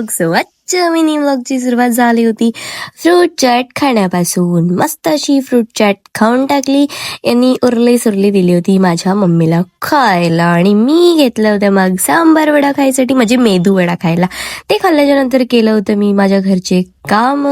Vlog. So आजच्या mini व्लॉगची सुरुवात झाली होती फ्रूट चाट खाण्यापासून. मस्त अशी फ्रूट चाट खाऊन टाकली. यांनी उरली सुरली दिली होती माझ्या मम्मीला खायला आणि मी घेतलं होतं मग सांबार वडा खायसाठी, म्हणजे मेदू वडा खायला. ते खाल्ल्याच्या नंतर केलं होतं मी माझ्या घरचे काम.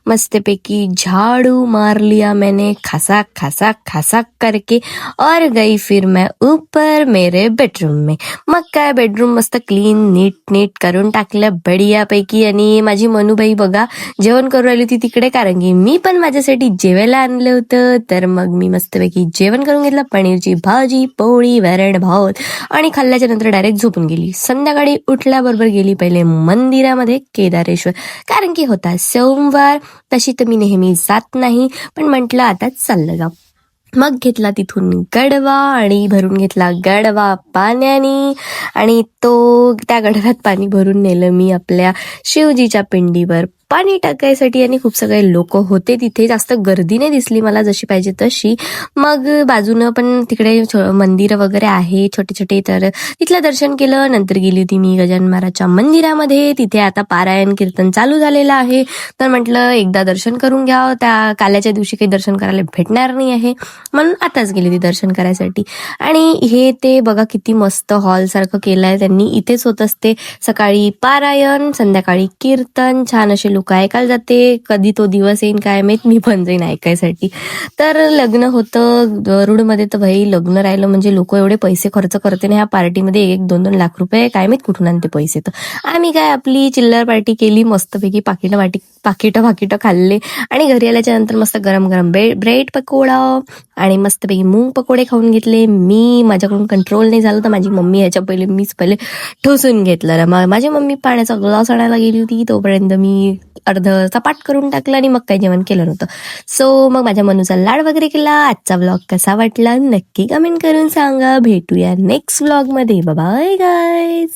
मस्तपैकी झाड़ू मार लिया मैंने खसाक खसाक खसाक करके और गई फिर मैं ऊपर मेरे बेडरूम में. मग काय बेडरूम मस्त क्लीन नीट करून टाकलं बढियापैकी. आणि माझी मनुबाई बघा जेवण करून राहिली होती तिकडे, कारण की मी पण माझ्यासाठी जेवायला आणलं होतं. तर मग मी मस्तपैकी जेवण करून घेतलं. पनीरची भाजी, पोळी, वरण भात आणि खाल्ल्याच्या नंतर डायरेक्ट झोपून गेली. संध्याकाळी उठल्याबरोबर गेली पहिले मंदिरामध्ये केदारेश्वर, कारण की होता सोमवार. तशी तर मी नेहमी जात नाही, पण म्हटलं आता चाललं जाऊ. मग घेतला तिथून गडवा आणि भरून घेतला गडवा पाण्याने, आणि तो त्या गडव्यात पाणी भरून नेलं मी आपल्या शिवजीच्या पिंडीवर पाणी टाकायसाठी. आणि खूप सगळे लोक होते तिथे, जास्त गर्दी नाही दिसली मला जशी पाहिजे तशी. मग बाजूनं पण तिकडे मंदिर वगैरे आहे छोटे छोटे, तर तिथलं दर्शन केलं. नंतर गेली होती मी गजानन महाराजच्या मंदिरामध्ये. तिथे आता पारायण कीर्तन चालू झालेलं आहे, तर म्हटलं एकदा दर्शन करून घ्यावं. त्या काल्याच्या दिवशी काही दर्शन करायला भेटणार नाही आहे, म्हणून आताच गेली ती दर्शन करायसाठी. आणि हे ते बघा किती मस्त हॉल सारखं केलंय त्यांनी. इथेच होत असते सकाळी पारायण, संध्याकाळी कीर्तन. छान असे लोक ऐकायला जाते. कधी तो दिवस येईन काय माहित, मी पण जाईन ऐकायसाठी. तर लग्न होतं वरुडमध्ये, तर भाई लग्न राहिलं म्हणजे लोक एवढे पैसे खर्च करते ना ह्या पार्टीमध्ये, 1-2 लाख रुपये काय माहित कुठून आणते पैसे. तर आम्ही काय आपली चिल्लर पार्टी केली, मस्तपैकी पाकिटं खाल्ले. आणि घरी आल्याच्या नंतर मस्त गरम गरम ब्रेड पकोडा आणि मस्तपैकी मूग पकोडे खाऊन घेतले. मी माझ्याकडून कंट्रोल नाही झालं, तर माझी मम्मी ह्याच्या मीच पहिले ठोसून घेतलं. माझी मम्मी पाण्याचा ग्लास आणायला गेली होती, तोपर्यंत मी अर्ध चपाट करून टाकलं आणि मग काही जेवण केलं नव्हतं. सो मग माझ्या मनूचा लाड वगैरे केला. आजचा व्लॉग कसा वाटला नक्की कमेंट करून सांगा. भेटूया नेक्स्ट व्लॉग मध्ये. Bye guys.